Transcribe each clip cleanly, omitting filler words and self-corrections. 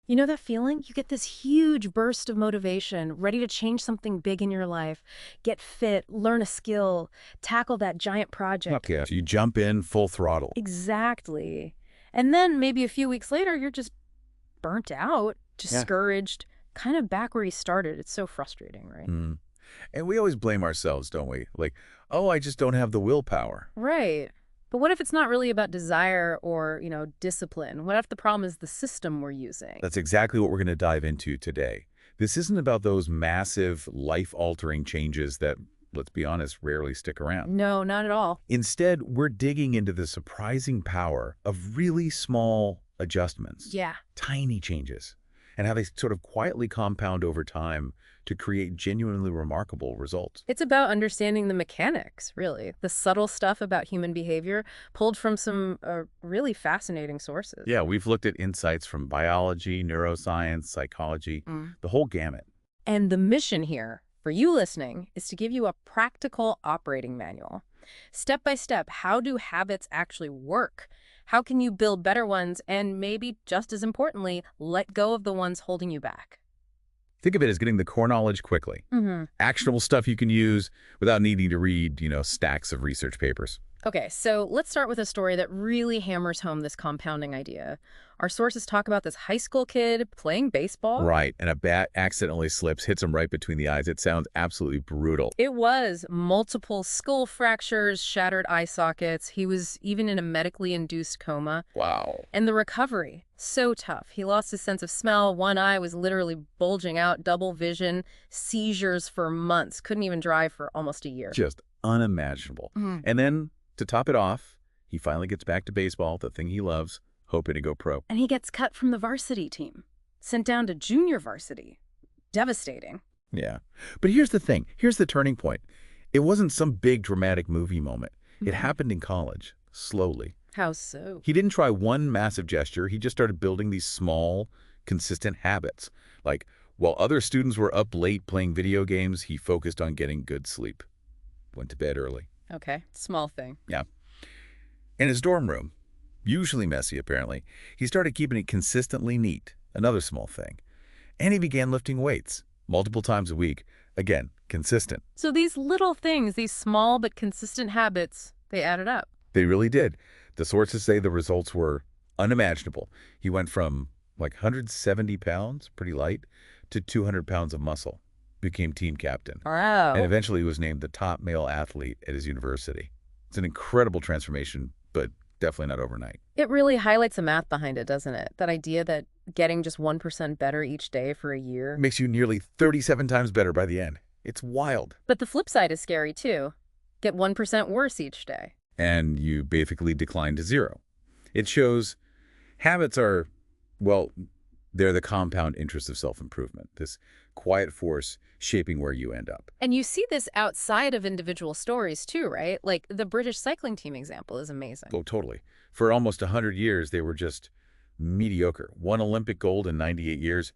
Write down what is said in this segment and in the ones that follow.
You know that feeling? You get this huge burst of motivation, ready to change something big in your life, get fit, learn a skill, tackle that giant project. Okay, so you jump in full throttle. Exactly. And then maybe a few weeks later, you're just burnt out, Yeah. discouraged, kind of back where you started. It's so frustrating, right? Mm. And we always blame ourselves, don't we? Like, oh, I just don't have the willpower. Right. But what if it's not really about desire or, discipline? What if the problem is the system we're using? That's exactly what we're going to dive into today. This isn't about those massive, life-altering changes that, let's be honest, rarely stick around. No, not at all. Instead, we're digging into the surprising power of really small adjustments, Yeah. tiny changes, and how they sort of quietly compound over time to create genuinely remarkable results. It's about understanding the mechanics, really. The subtle stuff about human behavior pulled from some really fascinating sources. Yeah, we've looked at insights from biology, neuroscience, psychology, Mm. the whole gamut. And the mission here, for you listening, is to give you a practical operating manual. Step by step, how do habits actually work? How can you build better ones and maybe, just as importantly, let go of the ones holding you back? Think of it as getting the core knowledge quickly. Mm-hmm. Actionable stuff you can use without needing to read, stacks of research papers. Okay, so let's start with a story that really hammers home this compounding idea. Our sources talk about this high school kid playing baseball. Right, and a bat accidentally slips, hits him right between the eyes. It sounds absolutely brutal. It was multiple skull fractures, shattered eye sockets. He was even in a medically induced coma. Wow. And the recovery, so tough. He lost his sense of smell. One eye was literally bulging out, double vision, seizures for months. Couldn't even drive for almost a year. Just unimaginable. Mhm. And then, to top it off, he finally gets back to baseball, the thing he loves, hoping to go pro. And he gets cut from the varsity team, sent down to junior varsity. Devastating. Yeah. But here's the thing. Here's the turning point. It wasn't some big dramatic movie moment. It happened in college, slowly. How so? He didn't try one massive gesture. He just started building these small, consistent habits. Like, while other students were up late playing video games, he focused on getting good sleep. Went to bed early. Okay, small thing. Yeah. In his dorm room, usually messy apparently, he started keeping it consistently neat. Another small thing. And he began lifting weights multiple times a week. Again, consistent. So these little things, these small but consistent habits, they added up. They really did. The sources say the results were unimaginable. He went from like 170 pounds, pretty light, to 200 pounds of muscle. Became team captain. Wow. And eventually was named the top male athlete at his university. It's an incredible transformation, but definitely not overnight. It really highlights the math behind it, doesn't it? That idea that getting just 1% better each day for a year. It makes you nearly 37 times better by the end. It's wild. But the flip side is scary too. Get 1% worse each day. And you basically decline to zero. It shows habits are, well, they're the compound interest of self-improvement, this quiet force shaping where you end up. And you see this outside of individual stories too, right? Like the British cycling team example is amazing. Oh, totally. For almost 100 years, they were just mediocre. One Olympic gold in 98 years,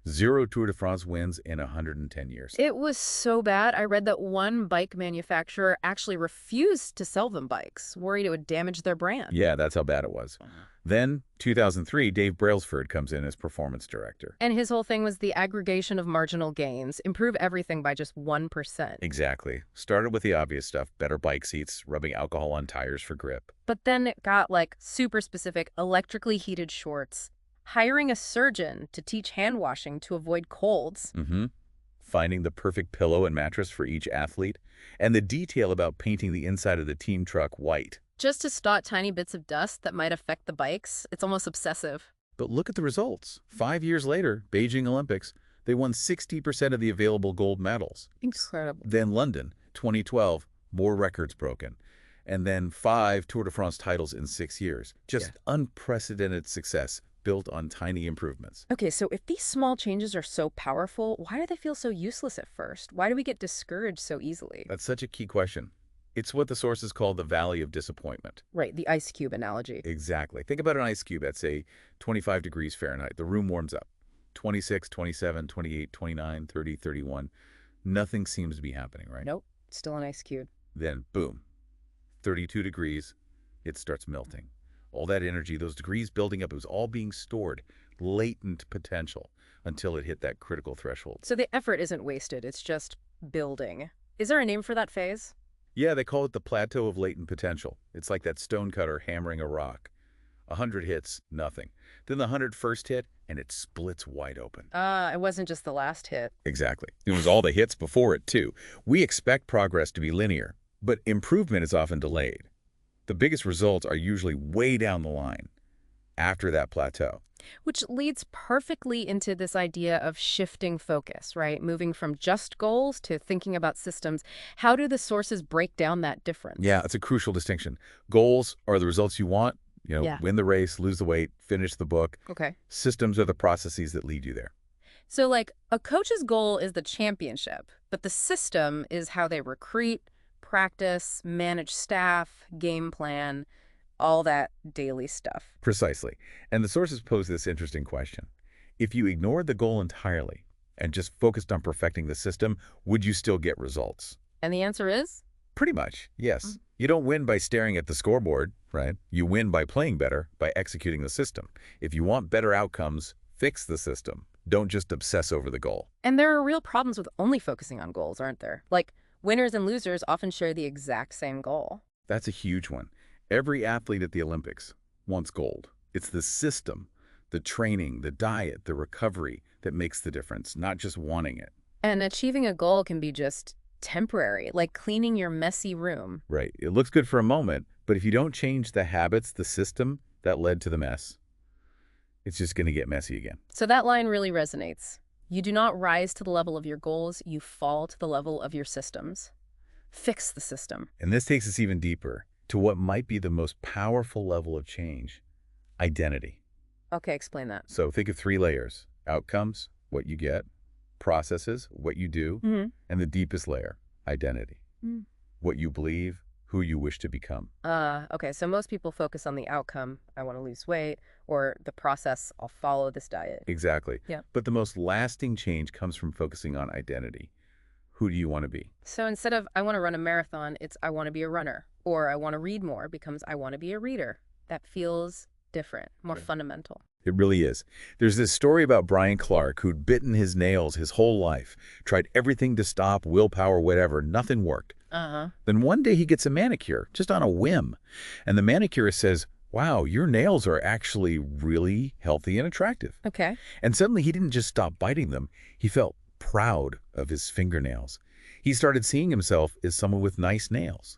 0 Tour de France wins in 110 years. It was so bad. I read that one bike manufacturer actually refused to sell them bikes, worried it would damage their brand. Yeah, that's how bad it was. Then, 2003, Dave Brailsford comes in as performance director. And his whole thing was the aggregation of marginal gains, improve everything by just 1%. Exactly. Started with the obvious stuff, better bike seats, rubbing alcohol on tires for grip. But then it got like super specific, electrically heated shorts, hiring a surgeon to teach hand washing to avoid colds. Finding the perfect pillow and mattress for each athlete, and the detail about painting the inside of the team truck white. Just to spot tiny bits of dust that might affect the bikes. It's almost obsessive. But look at the results. 5 years later, Beijing Olympics, they won 60% of the available gold medals. Incredible. Then London, 2012, more records broken. And then 5 Tour de France titles in 6 years. Just unprecedented success built on tiny improvements. Okay, so if these small changes are so powerful, why do they feel so useless at first? Why do we get discouraged so easily? That's such a key question. It's what the sources call the valley of disappointment. Right, the ice cube analogy. Exactly. Think about an ice cube at, say, 25 degrees Fahrenheit. The room warms up. 26, 27, 28, 29, 30, 31. Nothing seems to be happening, right? Nope, still an ice cube. Then, boom, 32 degrees, it starts melting. All that energy, those degrees building up, it was all being stored, latent potential until it hit that critical threshold. So the effort isn't wasted, it's just building. Is there a name for that phase? Yeah, they call it the plateau of latent potential. It's like that stonecutter hammering a rock. 100 hits, nothing. Then the 101st hit, and it splits wide open. It wasn't just the last hit. Exactly. It was all the hits before it, too. We expect progress to be linear, but improvement is often delayed. The biggest results are usually way down the line, after that plateau. Which leads perfectly into this idea of shifting focus, right? Moving from just goals to thinking about systems. How do the sources break down that difference? Yeah, it's a crucial distinction. Goals are the results you want. Yeah. Win the race, lose the weight, finish the book. Okay. Systems are the processes that lead you there. So, like, a coach's goal is the championship, but the system is how they recruit, practice, manage staff, game plan, all that daily stuff. Precisely. And the sources pose this interesting question. If you ignored the goal entirely and just focused on perfecting the system, would you still get results? And the answer is? Pretty much, yes. You don't win by staring at the scoreboard, right? You win by playing better, by executing the system. If you want better outcomes, fix the system. Don't just obsess over the goal. And there are real problems with only focusing on goals, aren't there? Like, winners and losers often share the exact same goal. That's a huge one. Every athlete at the Olympics wants gold. It's the system, the training, the diet, the recovery that makes the difference, not just wanting it. And achieving a goal can be just temporary, like cleaning your messy room. Right. It looks good for a moment, but if you don't change the habits, the system that led to the mess, it's just going to get messy again. So that line really resonates. You do not rise to the level of your goals, you fall to the level of your systems. Fix the system. And this takes us even deeper to what might be the most powerful level of change: identity. Okay, explain that. So think of 3 layers: outcomes, what you get; processes, what you do; and the deepest layer, identity. What you believe, who you wish to become. Okay, so most people focus on the outcome, I want to lose weight, or the process, I'll follow this diet. Exactly. Yeah. But the most lasting change comes from focusing on identity. Who do you want to be? So instead of I want to run a marathon, it's I want to be a runner, or I want to read more becomes I want to be a reader. That feels different, more fundamental. It really is. There's this story about Brian Clark who'd bitten his nails his whole life, tried everything to stop, willpower, whatever, nothing worked. Then one day he gets a manicure, just on a whim. And the manicurist says, wow, your nails are actually really healthy and attractive. Okay. And suddenly he didn't just stop biting them. He felt proud of his fingernails. He started seeing himself as someone with nice nails.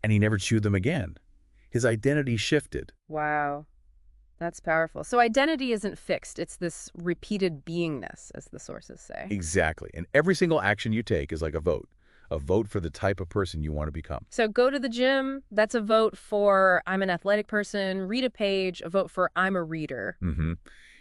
And he never chewed them again. His identity shifted. Wow. That's powerful. So identity isn't fixed. It's this repeated beingness, as the sources say. Exactly. And every single action you take is like a vote for the type of person you want to become. So go to the gym, that's a vote for I'm an athletic person. Read a page, a vote for I'm a reader.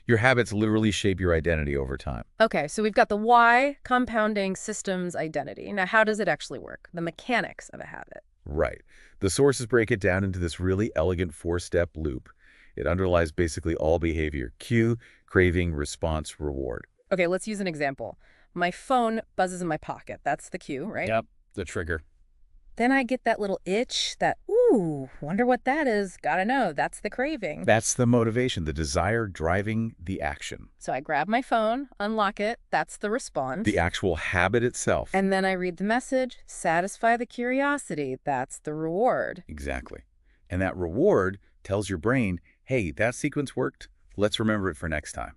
Your habits literally shape your identity over time. Okay, so we've got the why, compounding, systems, identity. Now, how does it actually work? The mechanics of a habit. Right. The sources break it down into this really elegant 4-step loop. It underlies basically all behavior: cue, craving, response, reward. Okay, let's use an example. My phone buzzes in my pocket. That's the cue, right? Yep, the trigger. Then I get that little itch, that, ooh, wonder what that is. Gotta know. That's the craving. That's the motivation, the desire driving the action. So I grab my phone, unlock it. That's the response. The actual habit itself. And then I read the message, satisfy the curiosity. That's the reward. Exactly. And that reward tells your brain, hey, that sequence worked. Let's remember it for next time.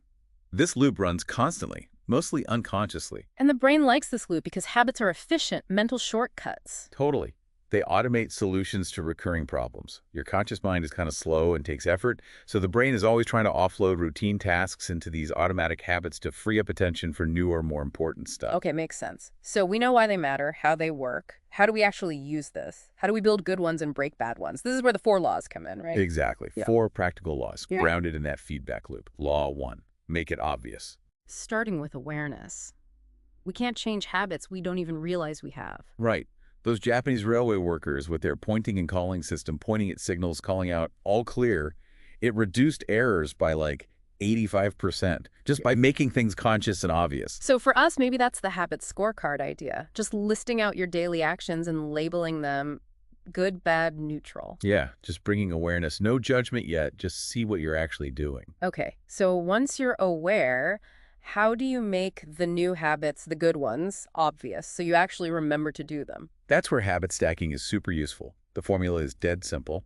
This loop runs constantly, mostly unconsciously. And the brain likes this loop because habits are efficient, mental shortcuts. Totally. They automate solutions to recurring problems. Your conscious mind is kind of slow and takes effort, so the brain is always trying to offload routine tasks into these automatic habits to free up attention for newer, more important stuff. Okay, makes sense. So we know why they matter, how they work. How do we actually use this? How do we build good ones and break bad ones? This is where the 4 laws come in, right? Exactly. Yeah. 4 practical laws, Yeah. grounded in that feedback loop. Law 1, make it obvious. Starting with awareness. We can't change habits we don't even realize we have. Right. Those Japanese railway workers with their pointing and calling system, pointing at signals, calling out all clear, it reduced errors by like 85% just by making things conscious and obvious. So for us, maybe that's the habit scorecard idea. Just listing out your daily actions and labeling them good, bad, neutral. Yeah, just bringing awareness. No judgment yet. Just see what you're actually doing. Okay, so once you're aware, how do you make the new habits, the good ones, obvious so you actually remember to do them? That's where habit stacking is super useful. The formula is dead simple.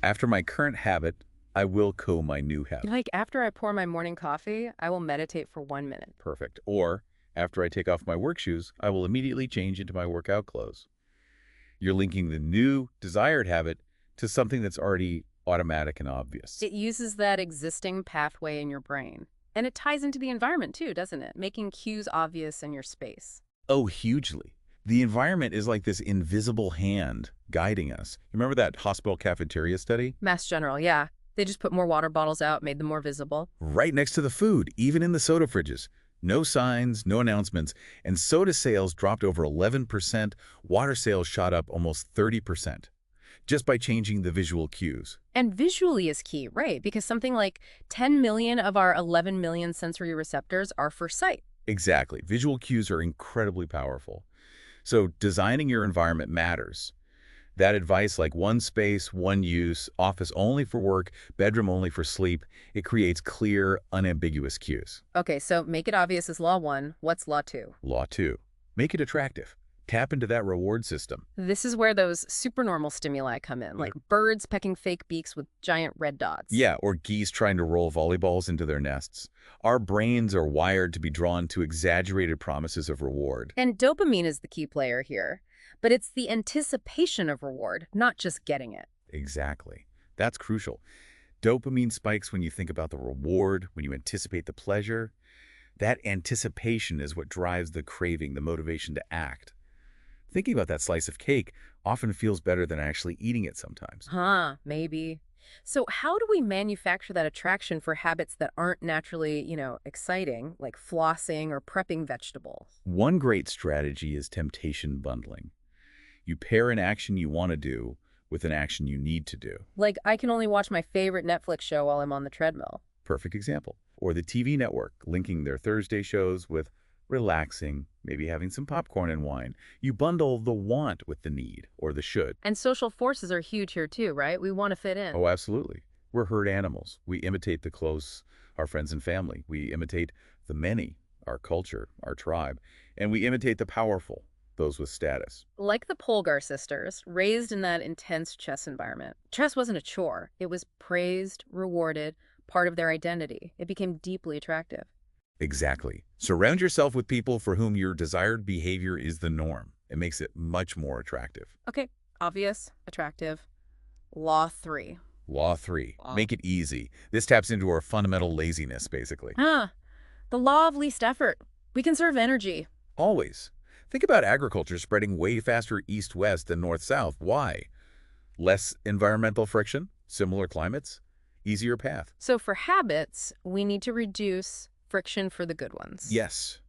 After my current habit, I will my new habit. Like after I pour my morning coffee, I will meditate for 1 minute. Perfect. Or after I take off my work shoes, I will immediately change into my workout clothes. You're linking the new desired habit to something that's already automatic and obvious. It uses that existing pathway in your brain. And it ties into the environment too, doesn't it? Making cues obvious in your space. Oh, hugely. The environment is like this invisible hand guiding us. Remember that hospital cafeteria study? Mass General, yeah. They just put more water bottles out, made them more visible. Right next to the food, even in the soda fridges. No signs, no announcements, and soda sales dropped over 11%. Water sales shot up almost 30%, just by changing the visual cues. And visually is key, right? Because something like 10 million of our 11 million sensory receptors are for sight. Exactly. Visual cues are incredibly powerful. So designing your environment matters. That advice, like one space, one use, office only for work, bedroom only for sleep, it creates clear, unambiguous cues. Okay, so make it obvious is law one. What's law two? Law 2. Make it attractive. Tap into that reward system. This is where those supernormal stimuli come in, like birds pecking fake beaks with giant red dots. Yeah, or geese trying to roll volleyballs into their nests. Our brains are wired to be drawn to exaggerated promises of reward. And dopamine is the key player here. But it's the anticipation of reward, not just getting it. Exactly. That's crucial. Dopamine spikes when you think about the reward, when you anticipate the pleasure. That anticipation is what drives the craving, the motivation to act. Thinking about that slice of cake often feels better than actually eating it sometimes. Huh, maybe. So how do we manufacture that attraction for habits that aren't naturally, exciting, like flossing or prepping vegetables? One great strategy is temptation bundling. You pair an action you want to do with an action you need to do. Like, I can only watch my favorite Netflix show while I'm on the treadmill. Perfect example. Or the TV network, linking their Thursday shows with relaxing, maybe having some popcorn and wine. You bundle the want with the need, or the should. And social forces are huge here too, right? We want to fit in. Oh, absolutely. We're herd animals. We imitate the close, our friends and family. We imitate the many, our culture, our tribe. And we imitate the powerful, those with status. Like the Polgar sisters, raised in that intense chess environment. Chess wasn't a chore. It was praised, rewarded, part of their identity. It became deeply attractive. Exactly. Surround yourself with people for whom your desired behavior is the norm. It makes it much more attractive. Okay, obvious, attractive. Law 3. Law 3. Make it easy. This taps into our fundamental laziness, basically. The law of least effort. We conserve energy. Always. Think about agriculture spreading way faster east-west than north-south. Why? Less environmental friction, similar climates, easier path. So for habits, we need to reduce friction for the good ones. Yes.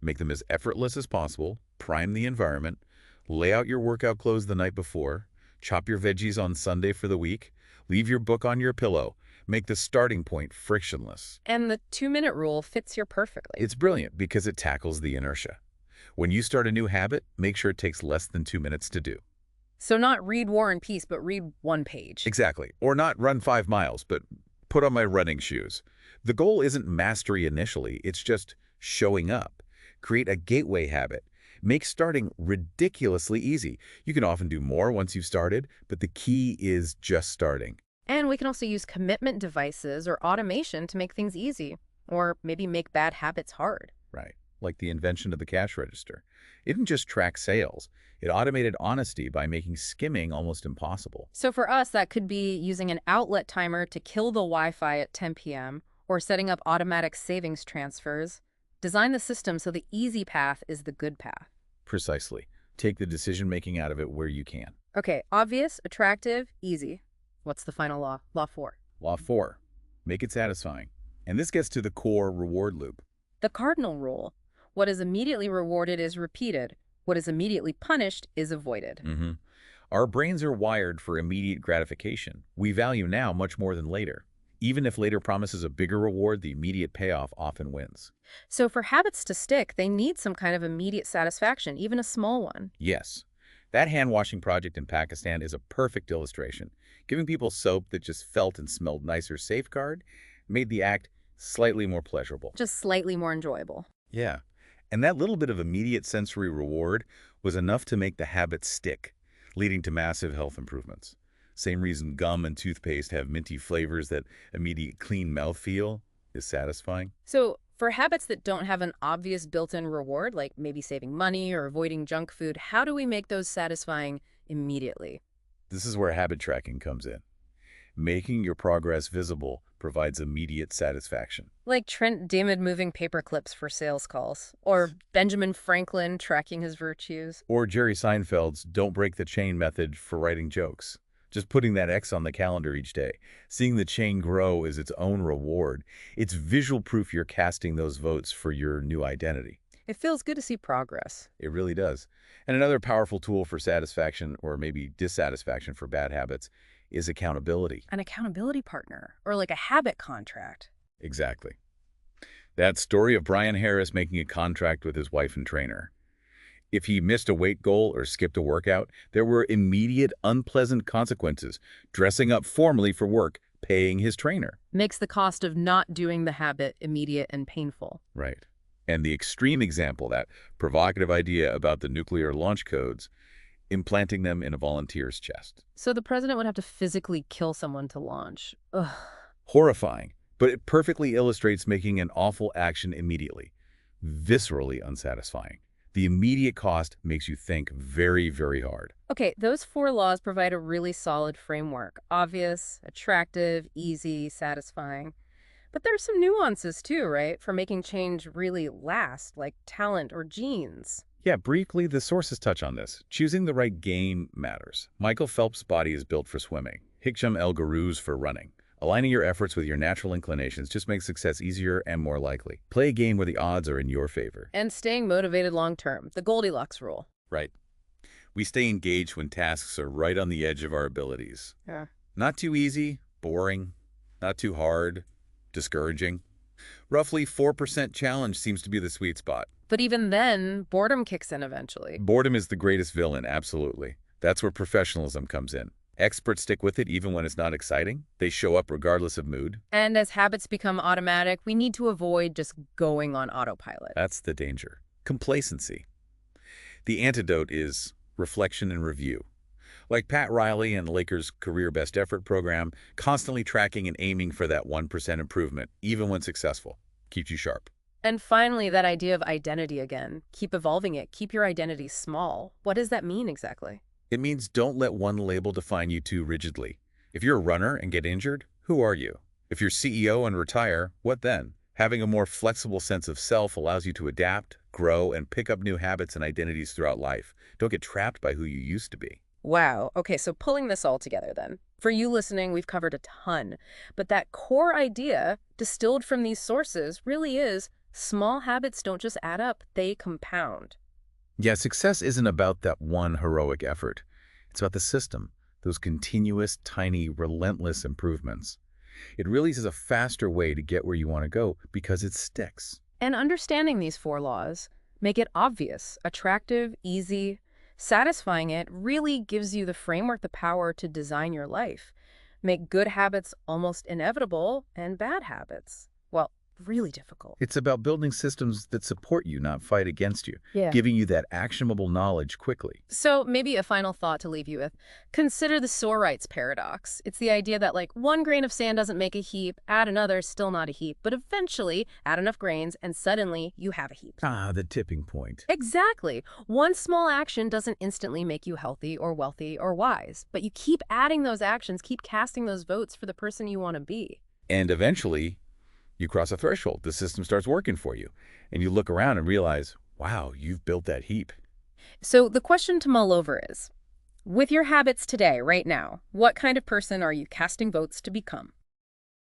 Make them as effortless as possible, prime the environment, lay out your workout clothes the night before, chop your veggies on Sunday for the week, leave your book on your pillow, make the starting point frictionless. And the 2-minute rule fits here perfectly. It's brilliant because it tackles the inertia. When you start a new habit, make sure it takes less than 2 minutes to do. So not read War and Peace, but read 1 page. Exactly. Or not run 5 miles, but put on my running shoes. The goal isn't mastery initially, it's just showing up. Create a gateway habit. Make starting ridiculously easy. You can often do more once you've started, but the key is just starting. And we can also use commitment devices or automation to make things easy, or maybe make bad habits hard. Right. Like the invention of the cash register. It didn't just track sales. It automated honesty by making skimming almost impossible. So for us, that could be using an outlet timer to kill the Wi-Fi at 10 p.m., or setting up automatic savings transfers. Design the system so the easy path is the good path. Precisely. Take the decision-making out of it where you can. Okay, obvious, attractive, easy. What's the final law? Law 4. Law 4. Make it satisfying. And this gets to the core reward loop. The cardinal rule. What is immediately rewarded is repeated. What is immediately punished is avoided. Our brains are wired for immediate gratification. We value now much more than later. Even if later promises a bigger reward, the immediate payoff often wins. So for habits to stick, they need some kind of immediate satisfaction, even a small one. Yes. That hand-washing project in Pakistan is a perfect illustration. Giving people soap that just felt and smelled nicer safeguard made the act slightly more pleasurable. Just slightly more enjoyable. Yeah. And that little bit of immediate sensory reward was enough to make the habit stick, leading to massive health improvements. Same reason gum and toothpaste have minty flavors, that immediate clean mouthfeel is satisfying. So for habits that don't have an obvious built-in reward, like maybe saving money or avoiding junk food, how do we make those satisfying immediately? This is where habit tracking comes in. Making your progress visible provides immediate satisfaction. Like Trent Damon moving paper clips for sales calls, or Benjamin Franklin tracking his virtues. Or Jerry Seinfeld's "don't break the chain" method for writing jokes. Just putting that X on the calendar each day. Seeing the chain grow is its own reward. It's visual proof you're casting those votes for your new identity. It feels good to see progress. It really does. And another powerful tool for satisfaction, or maybe dissatisfaction for bad habits, is accountability. An accountability partner, or like a habit contract. Exactly. That story of Brian Harris making a contract with his wife and trainer. If he missed a weight goal or skipped a workout, there were immediate unpleasant consequences: dressing up formally for work, paying his trainer. Makes the cost of not doing the habit immediate and painful. Right. And the extreme example, that provocative idea about the nuclear launch codes, implanting them in a volunteer's chest. So the president would have to physically kill someone to launch. Ugh. Horrifying, but it perfectly illustrates making an awful action immediately. Viscerally unsatisfying. The immediate cost makes you think very, very hard. Okay, those 4 laws provide a really solid framework. Obvious, attractive, easy, satisfying. But there's some nuances too, right? For making change really last, like talent or genes. Yeah, briefly, the sources touch on this. Choosing the right game matters. Michael Phelps' body is built for swimming. Hiksham El Guru's for running. Aligning your efforts with your natural inclinations just makes success easier and more likely. Play a game where the odds are in your favor. And staying motivated long term, the Goldilocks rule. Right. We stay engaged when tasks are right on the edge of our abilities. Yeah. Not too easy, boring, not too hard, discouraging. Roughly 4% challenge seems to be the sweet spot. But even then, boredom kicks in eventually. Boredom is the greatest villain, absolutely. That's where professionalism comes in. Experts stick with it even when it's not exciting. They show up regardless of mood. And as habits become automatic, we need to avoid just going on autopilot. That's the danger. Complacency. The antidote is reflection and review. Like Pat Riley and Lakers' career best effort program, constantly tracking and aiming for that 1% improvement, even when successful, keeps you sharp. And finally, that idea of identity again. Keep evolving it. Keep your identity small. What does that mean exactly? It means don't let one label define you too rigidly. If you're a runner and get injured, who are you? If you're CEO and retire, what then? Having a more flexible sense of self allows you to adapt, grow, and pick up new habits and identities throughout life. Don't get trapped by who you used to be. Wow. Okay, so pulling this all together then. For you listening, we've covered a ton. But that core idea, distilled from these sources, really is small habits don't just add up, they compound. Yeah, success isn't about that one heroic effort. It's about the system, those continuous, tiny, relentless improvements. It really is a faster way to get where you want to go because it sticks. And understanding these 4 laws make it obvious, attractive, easy. Satisfying it really gives you the framework, the power to design your life. Make good habits almost inevitable and bad habits, well, really difficult. It's about building systems that support you, not fight against you, Yeah. giving you that actionable knowledge quickly. So maybe a final thought to leave you with. Consider the Sorite's paradox. It's the idea that like 1 grain of sand doesn't make a heap, add another, still not a heap, but eventually add enough grains and suddenly you have a heap. Ah, the tipping point. Exactly. One small action doesn't instantly make you healthy or wealthy or wise, but you keep adding those actions, keep casting those votes for the person you want to be. And eventually, you cross a threshold. The system starts working for you. And you look around and realize, wow, you've built that heap. So the question to mull over is, with your habits today, right now, what kind of person are you casting votes to become?